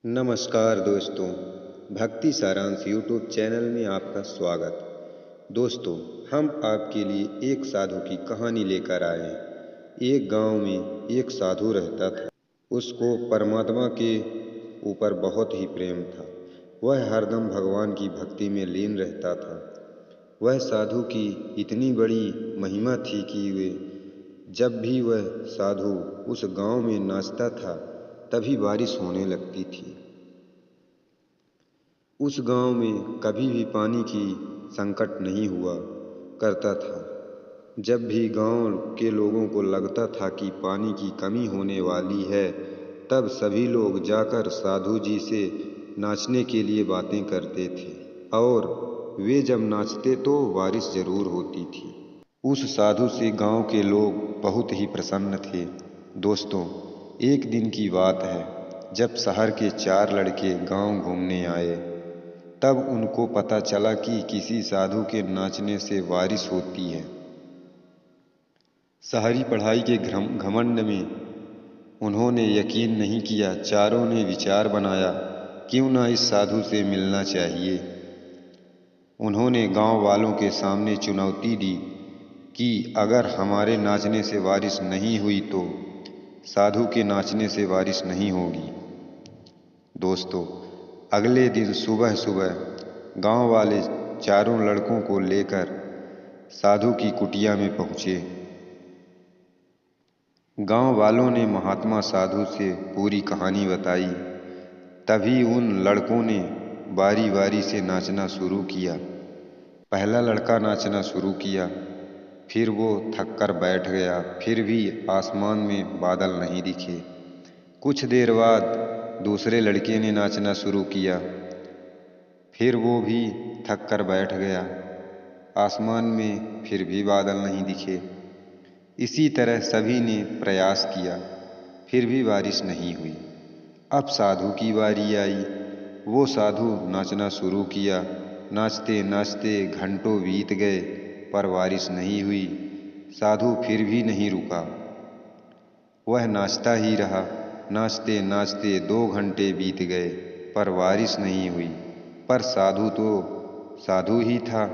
नमस्कार दोस्तों, भक्ति सारांश यूट्यूब चैनल में आपका स्वागत। दोस्तों, हम आपके लिए एक साधु की कहानी लेकर आए हैं। एक गांव में एक साधु रहता था। उसको परमात्मा के ऊपर बहुत ही प्रेम था। वह हरदम भगवान की भक्ति में लीन रहता था। वह साधु की इतनी बड़ी महिमा थी कि जब भी वह साधु उस गांव में नाचता था तभी बारिश होने लगती थी। उस गांव में कभी भी पानी की संकट नहीं हुआ करता था। जब भी गांव के लोगों को लगता था कि पानी की कमी होने वाली है, तब सभी लोग जाकर साधु जी से नाचने के लिए बातें करते थे और वे जब नाचते तो बारिश जरूर होती थी। उस साधु से गांव के लोग बहुत ही प्रसन्न थे। दोस्तों, एक दिन की बात है, जब शहर के 4 लड़के गांव घूमने आए, तब उनको पता चला कि किसी साधु के नाचने से बारिश होती है। शहरी पढ़ाई के घमंड में उन्होंने यकीन नहीं किया। चारों ने विचार बनाया, क्यों ना इस साधु से मिलना चाहिए। उन्होंने गांव वालों के सामने चुनौती दी कि अगर हमारे नाचने से बारिश नहीं हुई तो साधु के नाचने से बारिश नहीं होगी। दोस्तों, अगले दिन सुबह सुबह गांव वाले चारों लड़कों को लेकर साधु की कुटिया में पहुंचे। गांव वालों ने महात्मा साधु से पूरी कहानी बताई। तभी उन लड़कों ने बारी बारी से नाचना शुरू किया। पहला लड़का नाचना शुरू किया, फिर वो थक कर बैठ गया। फिर भी आसमान में बादल नहीं दिखे। कुछ देर बाद दूसरे लड़के ने नाचना शुरू किया, फिर वो भी थक कर बैठ गया। आसमान में फिर भी बादल नहीं दिखे। इसी तरह सभी ने प्रयास किया, फिर भी बारिश नहीं हुई। अब साधु की बारी आई। वो साधु नाचना शुरू किया। नाचते नाचते घंटों बीत गए पर बारिश नहीं हुई। साधु फिर भी नहीं रुका, वह नाचता ही रहा। नाचते नाचते 2 घंटे बीत गए पर बारिश नहीं हुई। पर साधु तो साधु ही था,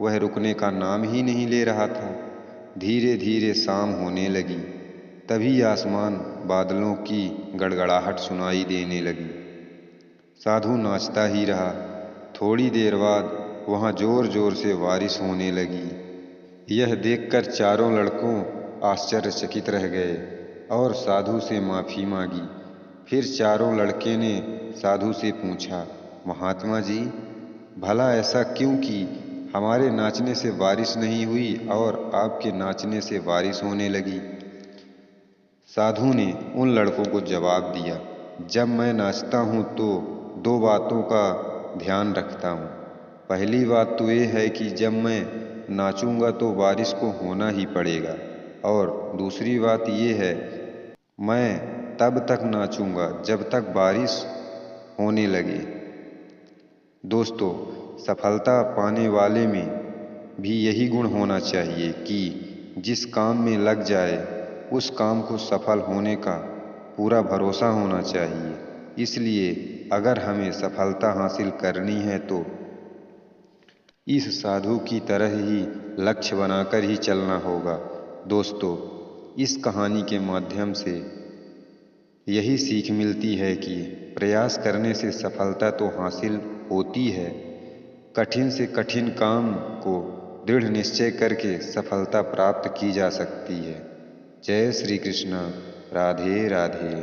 वह रुकने का नाम ही नहीं ले रहा था। धीरे धीरे शाम होने लगी। तभी आसमान बादलों की गड़गड़ाहट सुनाई देने लगी। साधु नाचता ही रहा। थोड़ी देर बाद वहाँ जोर जोर से बारिश होने लगी। यह देखकर चारों लड़कों आश्चर्यचकित रह गए और साधु से माफ़ी मांगी। फिर चारों लड़के ने साधु से पूछा, महात्मा जी, भला ऐसा क्यों कि हमारे नाचने से बारिश नहीं हुई और आपके नाचने से बारिश होने लगी। साधु ने उन लड़कों को जवाब दिया, जब मैं नाचता हूँ तो 2 बातों का ध्यान रखता हूँ। पहली बात तो ये है कि जब मैं नाचूंगा तो बारिश को होना ही पड़ेगा, और दूसरी बात ये है, मैं तब तक नाचूंगा जब तक बारिश होने लगे। दोस्तों, सफलता पाने वाले में भी यही गुण होना चाहिए कि जिस काम में लग जाए उस काम को सफल होने का पूरा भरोसा होना चाहिए। इसलिए अगर हमें सफलता हासिल करनी है तो इस साधु की तरह ही लक्ष्य बनाकर ही चलना होगा। दोस्तों, इस कहानी के माध्यम से यही सीख मिलती है कि प्रयास करने से सफलता तो हासिल होती है। कठिन से कठिन काम को दृढ़ निश्चय करके सफलता प्राप्त की जा सकती है। जय श्री कृष्ण। राधे राधे।